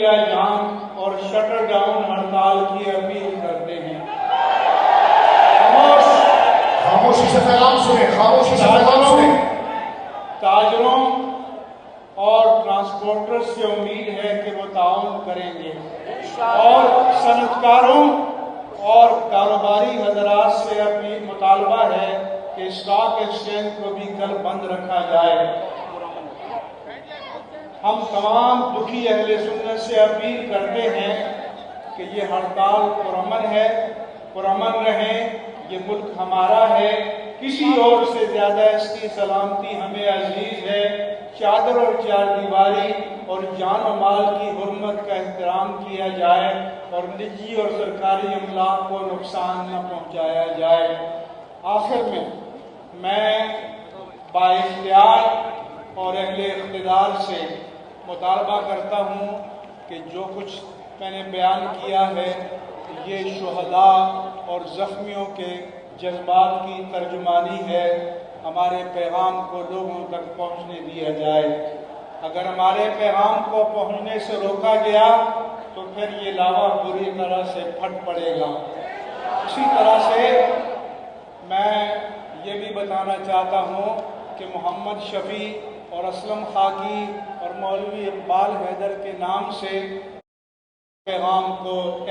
India جام اور shutter down ہڑتال کی اپیل کرتے ہیں۔ خاموشی سے پیغام سنیں، خاموشی سے پیغام سنیں۔ تاجروں اور ٹرانسپورٹر سے امید ہے کہ وہ تعاون کریں گے اور صنعتکاروں اور کاروباری حضرات سے اپنی مطالبہ ہے کہ اسٹاک ایکسچینج کو بھی کل بند رکھا جائے۔ ہم تمام دکھی اہل سنت سے اپیل کرتے ہیں کہ یہ ہڑتال پرامن ہے، پرامن رہیں۔ یہ ملک ہمارا ہے، کسی اور سے زیادہ اس کی سلامتی ہمیں عزیز ہے۔ چادر اور چار دیواری اور جان و مال کی حرمت کا احترام کیا جائے اور نجی اور سرکاری املاک کو نقصان نہ پہنچایا جائے۔ آخر میں بااختیار اور اہل اقتدار سے مطالبہ کرتا ہوں کہ جو کچھ میں نے بیان کیا ہے یہ شہداء اور زخمیوں کے جذبات کی ترجمانی ہے۔ ہمارے پیغام کو لوگوں تک پہنچنے دیا جائے۔ اگر ہمارے پیغام کو پہنچنے سے روکا گیا تو پھر یہ لاوا بری طرح سے پھٹ پڑے گا۔ اسی طرح سے میں یہ بھی بتانا چاہتا ہوں کہ محمد شفیع اور اسلم خاکی اور مولوی اقبال حیدر کے نام سے پیغام کو